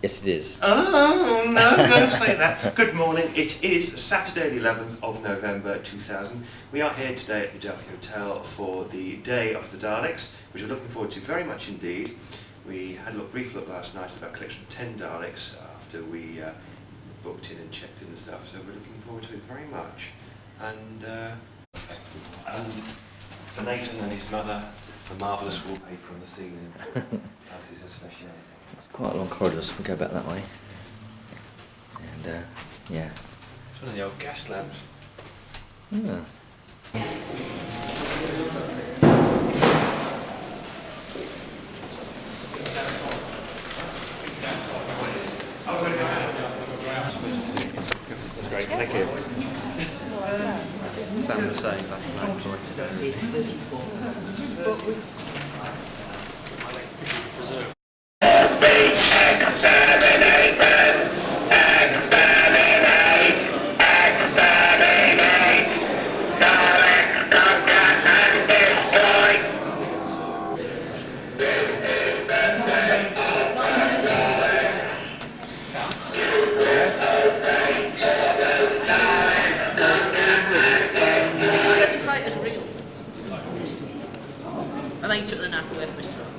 Yes, it is. Oh, no, don't say that. Good morning. It is Saturday the 11th of November 2000. We are here today at the Adelphi Hotel for the Day of the Daleks, which we're looking forward to very much indeed. We had a brief look last night at our collection of 10 Daleks after we booked in and checked in and stuff, so we're looking forward to it very much. And for Nathan and his mother, the marvellous wallpaper on the ceiling. That is a speciality. It's quite a long corridor, so we'll go back that way. And, yeah. It's one of the old gas lamps. Ah. That's great, thank you. Sam was saying last night. It's 34. I think you took the knife away from his throat.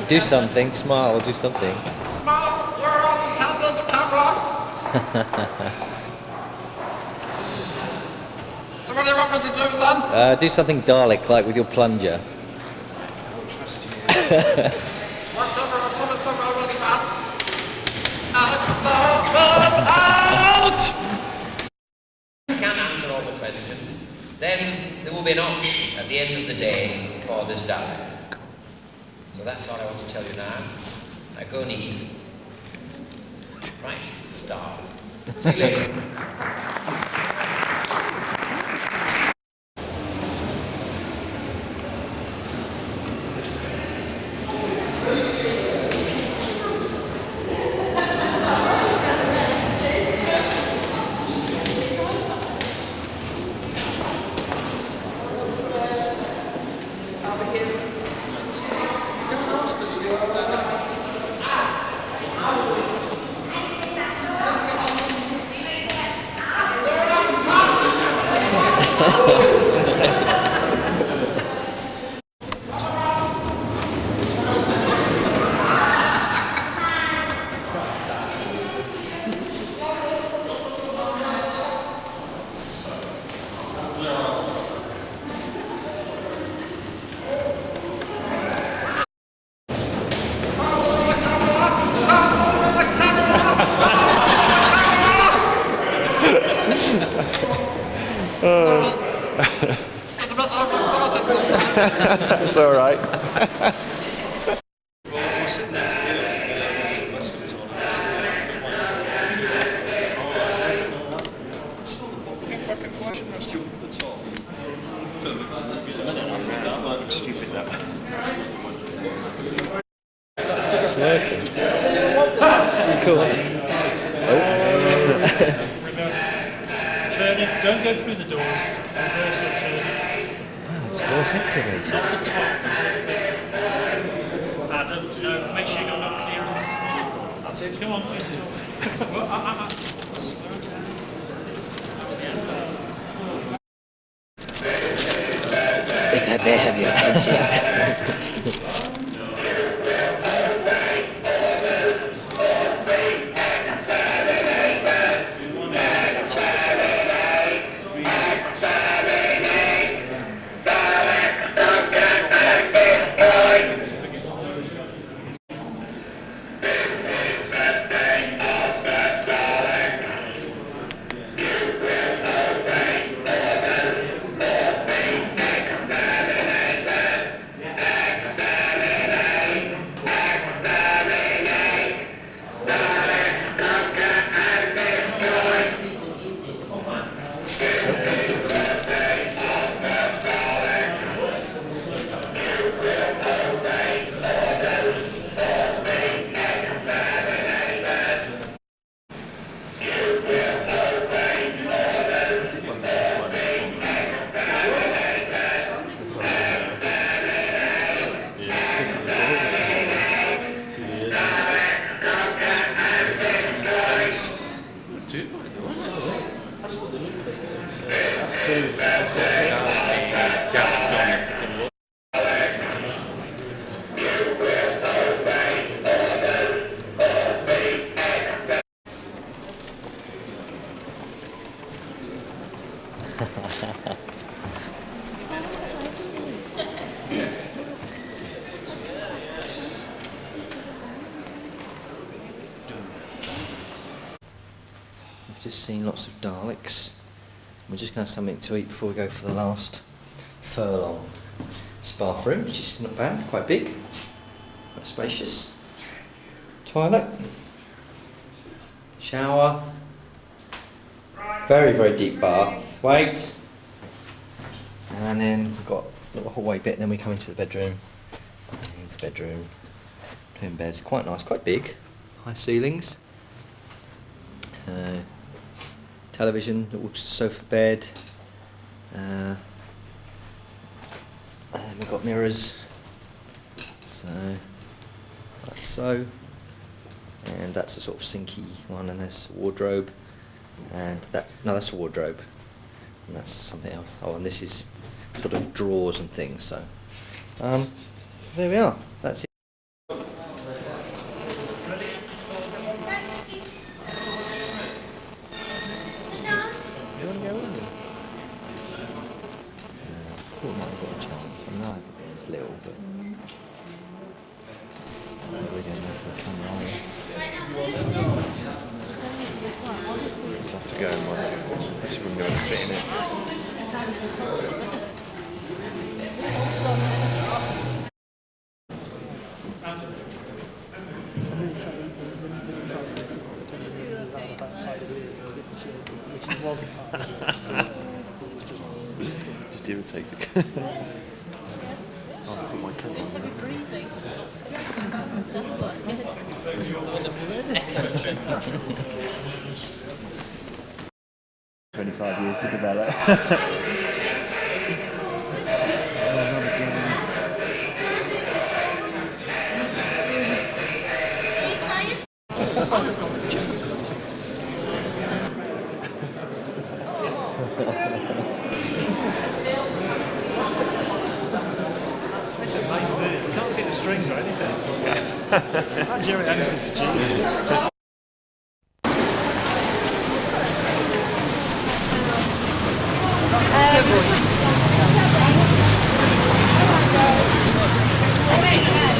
Do something, smile or do something. Smile, you're on camera. So what do you want me to do then? Do something Dalek like with your plunger. Whatever, I summon somewhere really bad. And start burn out! If you can't answer all the questions, then there will be an auction at the end of the day for this Dalek. So that's all I want to tell you now. Now go and eat. Right, start. See you later. It's all right. Stupid that. It's working. It's cool. Turn it, don't go through the doors, just reverse it, turn it. Wow, it's voice activated. At the top. Adam, no, make sure you got enough clearance. That's it. Come on, please. If I may have your attention. We've just seen lots of Daleks. We're just going to have something to eat before we go for the last furlong. It's a bathroom, which is not bad, quite big, quite spacious. Toilet, shower, very, very deep bath. Wait. And then we've got a little hallway bit, and then we come into the bedroom. Here's the bedroom. Twin beds, quite nice, quite big. High ceilings. Television, little sofa bed. And we've got mirrors. So, like so. And that's a sort of sinky one, and there's a wardrobe. And that, no, that's a wardrobe. And that's something else. Oh, and this is sort of drawers and things, so. There we are, that's it. You want to go in? I thought I might have got a chance. I know it's little, but we don't know if we'll come right. Just have to go in one. This wouldn't go and fit in it. Just irritate the I'll put my camera on there. 25 years to develop. It's amazing, isn't it? You can't see the strings or anything. That Jerry Anderson's a genius.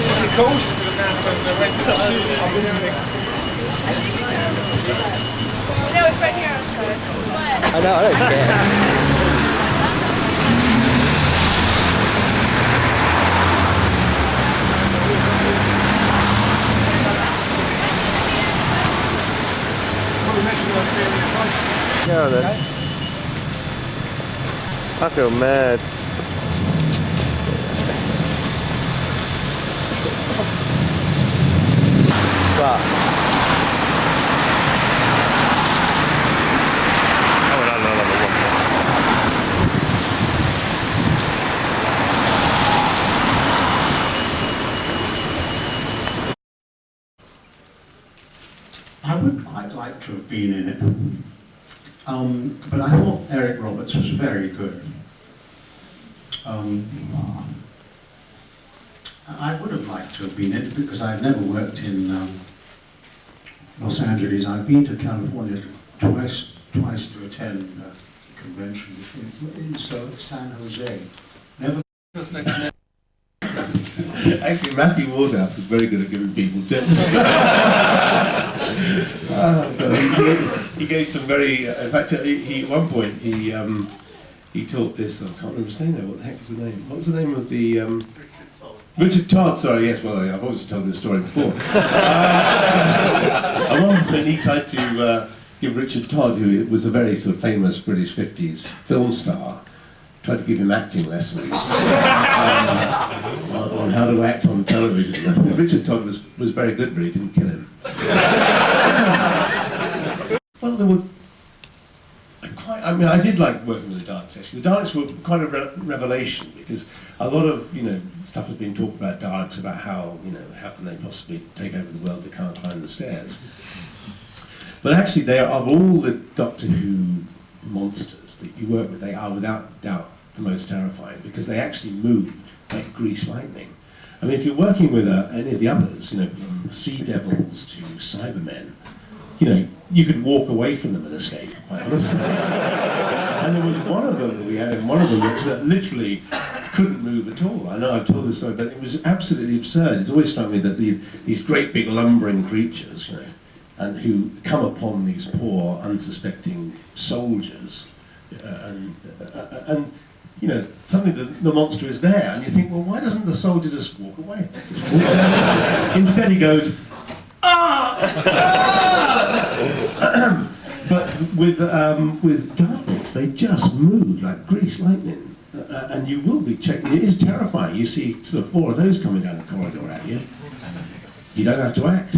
What's it called? No, it's right here outside. What? I know, I don't care. Go then. I feel mad. But I would have another one. I would I'd like to have been in it. But I thought Eric Roberts was very good. I would have liked to have been in it because I've never worked in Los Angeles. I've been to California twice to attend a convention in San Jose. Never. Actually, Matthew Wardhouse was very good at giving people tips. He gave some very. In fact, he at one point he taught this. I can't remember his name now. What the heck was the name? What was the name of the? Richard Todd. Sorry, yes. Well, I've always told this story before. At one point, he tried to give Richard Todd, who was a very sort of famous British '50s film star, tried to give him acting lessons on how to act on television. Richard Todd was very good, but he didn't kill him. Well, there were quite. I mean, I did like working with the Daleks. Actually, the Daleks were quite a revelation because a lot of stuff has been talked about Daleks, about how how can they possibly take over the world? They can't climb the stairs. But actually, they are, of all the Doctor Who monsters that you work with, they are without doubt the most terrifying because they actually move like grease lightning. I mean, if you're working with any of the others, from Sea Devils to Cybermen, you could walk away from them and escape, quite honestly. And there was one of them that we had, that literally couldn't move at all. I know I've told this story, but it was absolutely absurd. It's always struck me that these great big lumbering creatures, and who come upon these poor, unsuspecting soldiers, and suddenly the monster is there, and you think, well, why doesn't the soldier just walk away? Instead he goes, ah! But with Daleks, they just move like grease lightning, and you will be checked. It is terrifying. You see sort of 4 of those coming down the corridor at you. You don't have to act.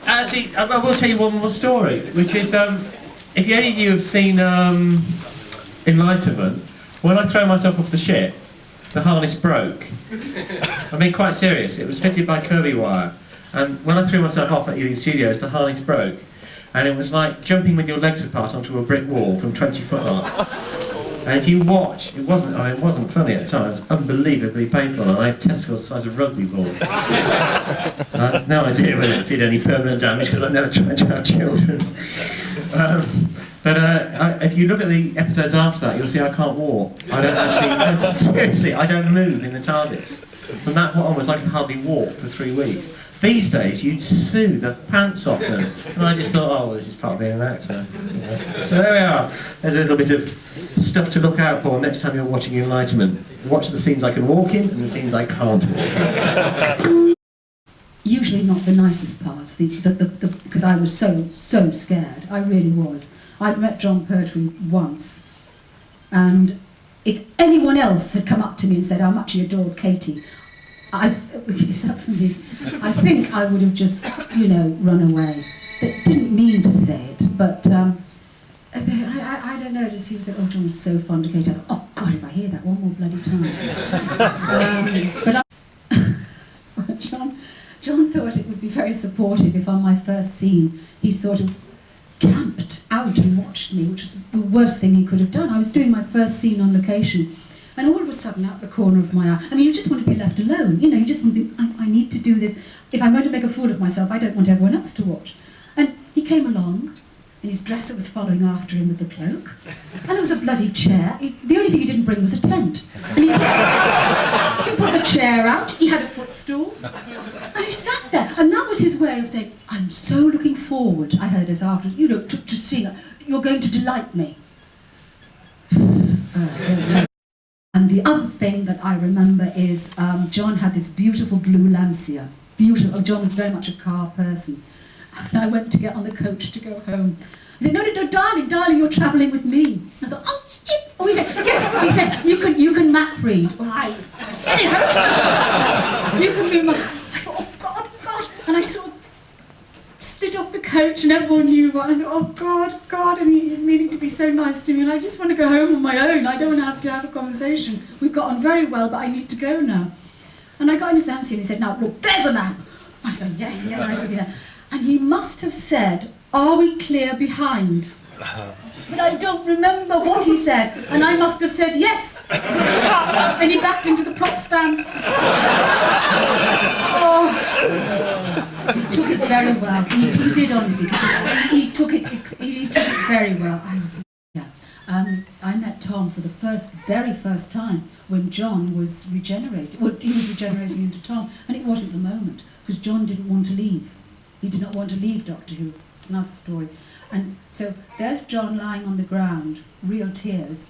Actually, I will tell you one more story, which is, if any of you have seen Enlightenment, when I throw myself off the ship, the harness broke. I mean, quite serious. It was fitted by Kirby wire, and when I threw myself off at Ealing Studios, the harness broke, and it was like jumping with your legs apart onto a brick wall from 20 foot up. And if you watch, it wasn't funny at the time. It was unbelievably painful, and I had testicles the size of rugby balls. I have no idea whether it did any permanent damage because I've never tried to have children. But if you look at the episodes after that, you'll see I can't walk. I don't actually, seriously, I don't move in the TARDIS. From that point onwards, I can hardly walk for 3 weeks. These days, you'd sue the pants off them. And I just thought, oh, well, this is part of being an actor. So there we are. There's a little bit of stuff to look out for next time you're watching Enlightenment. Watch the scenes I can walk in and the scenes I can't walk in. Usually not the nicest parts, because I was so scared. I really was. I'd met John Pertwee once, and if anyone else had come up to me and said how much he adored Katie, is that for me? I think I would have just, run away. They didn't mean to say it, but I don't know, just people say, oh, John was so fond of Katie. I thought, oh, God, if I hear that one more bloody time. John thought it would be very supportive if on my first scene he sort of camped out and watched me, which was the worst thing he could have done. I was doing my first scene on location, and all of a sudden, out the corner of my eye, I mean, you just want to be left alone. You just want to think, I need to do this. If I'm going to make a fool of myself, I don't want everyone else to watch. And he came along, and his dresser was following after him with the cloak, and there was a bloody chair. The only thing he didn't bring was a tent. And he put the chair out, he had a footstool, and he sat there. And that was his way of saying, I'm so looking forward, I heard it afterwards, to see that. You're going to delight me. And the other thing that I remember is John had this beautiful blue Lancia. Beautiful. John was very much a car person. And I went to get on the coach to go home. I said, no, darling, you're travelling with me. I thought, oh, shit. Oh, he said, yes. He said, you can map read. Well, you can be my... I thought, oh, God. And I sort of slid off the coach and everyone knew what. And I thought, oh, God. And he's meaning to be so nice to me. And I just want to go home on my own. I don't want to have a conversation. We've got on very well, but I need to go now. And I got into the answer and he said, now, look, there's a man. I was going, yes, yes, and I said, yeah. And he must have said, are we clear behind? But I don't remember what he said, and I must have said yes. And he backed into the prop stand. Oh, he took it very well. He did honestly. He took it very well. I met Tom for the very first time when John was regenerating. Well, he was regenerating into Tom, and it wasn't the moment because John didn't want to leave. He did not want to leave Doctor Who. It's another story. And so there's John lying on the ground, real tears.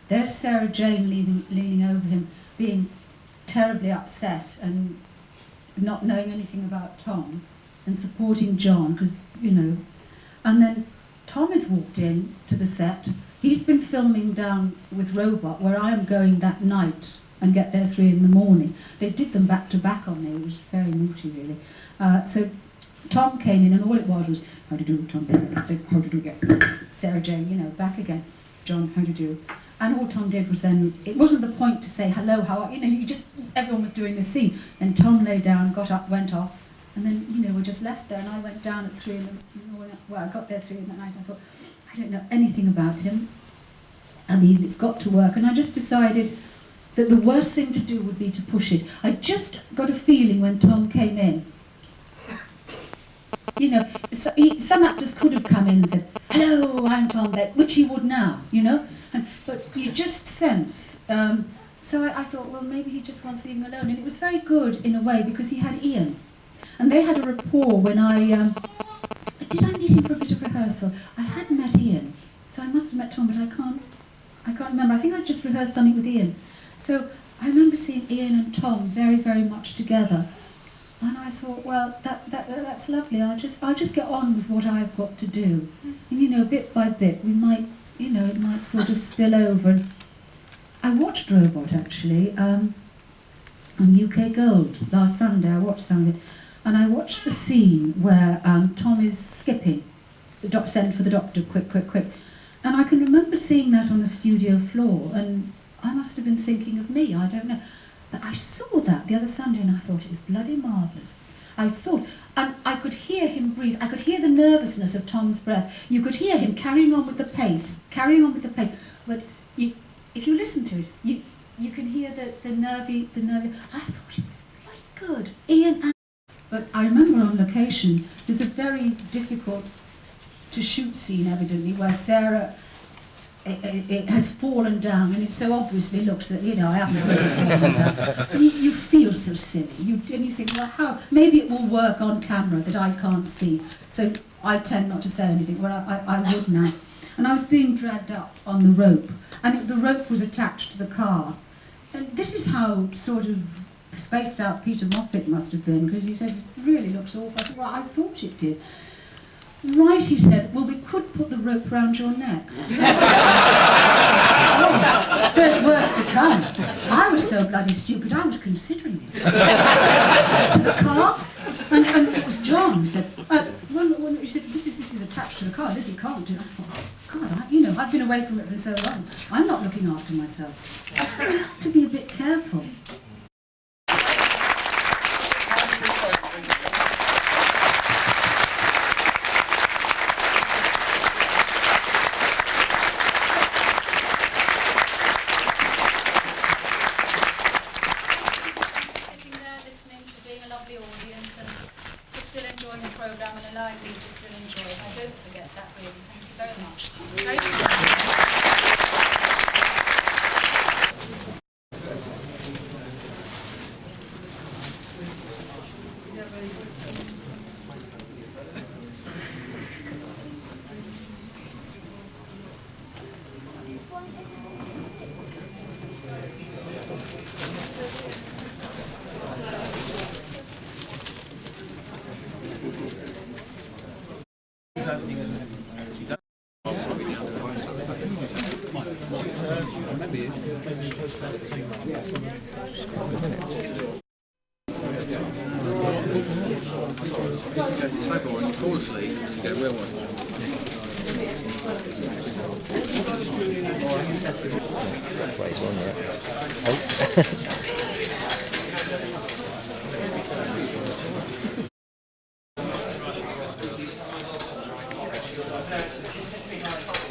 There's Sarah Jane leaning over him, being terribly upset and not knowing anything about Tom and supporting John, because, you know. And then Tom has walked in to the set. He's been filming down with Robot, where I am going that night and get there 3 in the morning. They did them back to back on me. It was very naughty, really. So Tom came in, and all it was, how do you do, Tom? How do you do? Yes, Sarah Jane, you know, back again. John, how do you do? And all Tom did was then, it wasn't the point to say hello, how, you know, everyone was doing the scene. And Tom lay down, got up, went off, and then, you know, we just left there. And I went down at 3 in the morning. Well, I got there 3 in the night. I thought, I don't know anything about him. I mean, it's got to work. And I just decided that the worst thing to do would be to push it. I just got a feeling when Tom came in, you know, some actors could have come in and said, hello, I'm Tom Beck, which he would now, you know, but you just sense. So I thought, well, maybe he just wants to leave him alone. And it was very good in a way because he had Ian. And they had a rapport when did I meet him for a bit of rehearsal? I had met Ian, so I must have met Tom, but I can't remember. I think I just rehearsed something with Ian. So I remember seeing Ian and Tom very, very much together. And I thought, well, that's lovely. I'll just get on with what I've got to do. And, you know, bit by bit, we might, you know, it might sort of spill over. And I watched Robot, actually, on UK Gold last Sunday. I watched some of it. And I watched the scene where Tom is skipping. Send for the doctor, quick, quick, quick. And I can remember seeing that on the studio floor. And I must have been thinking of me, I don't know. But I saw that the other Sunday and I thought it was bloody marvellous. I thought, and I could hear him breathe. I could hear the nervousness of Tom's breath. You could hear him carrying on with the pace. But if you listen to it, you can hear the nervy. I thought it was bloody good. Ian. But I remember on location, there's a very difficult to shoot scene, evidently, where Sarah. It has fallen down, and it so obviously looks that, you know, I haven't put it down. You feel so silly. And you think, well, how? Maybe it will work on camera that I can't see. So I tend not to say anything. Well, I would now. And I was being dragged up on the rope, and the rope was attached to the car. And this is how sort of spaced out Peter Moffat must have been, because he said, it really looks awful. I said, well, I thought it did. Right, he said, well, we could put the rope round your neck. Oh, there's worse to come. I was so bloody stupid, I was considering it. To the car, and it was John who said, well, he said, this is attached to the car, this you can't do. I thought, God, I've been away from it for so long. I'm not looking after myself. I have to be a bit careful. Phrase, wasn't it? Oh. no, it's just behind.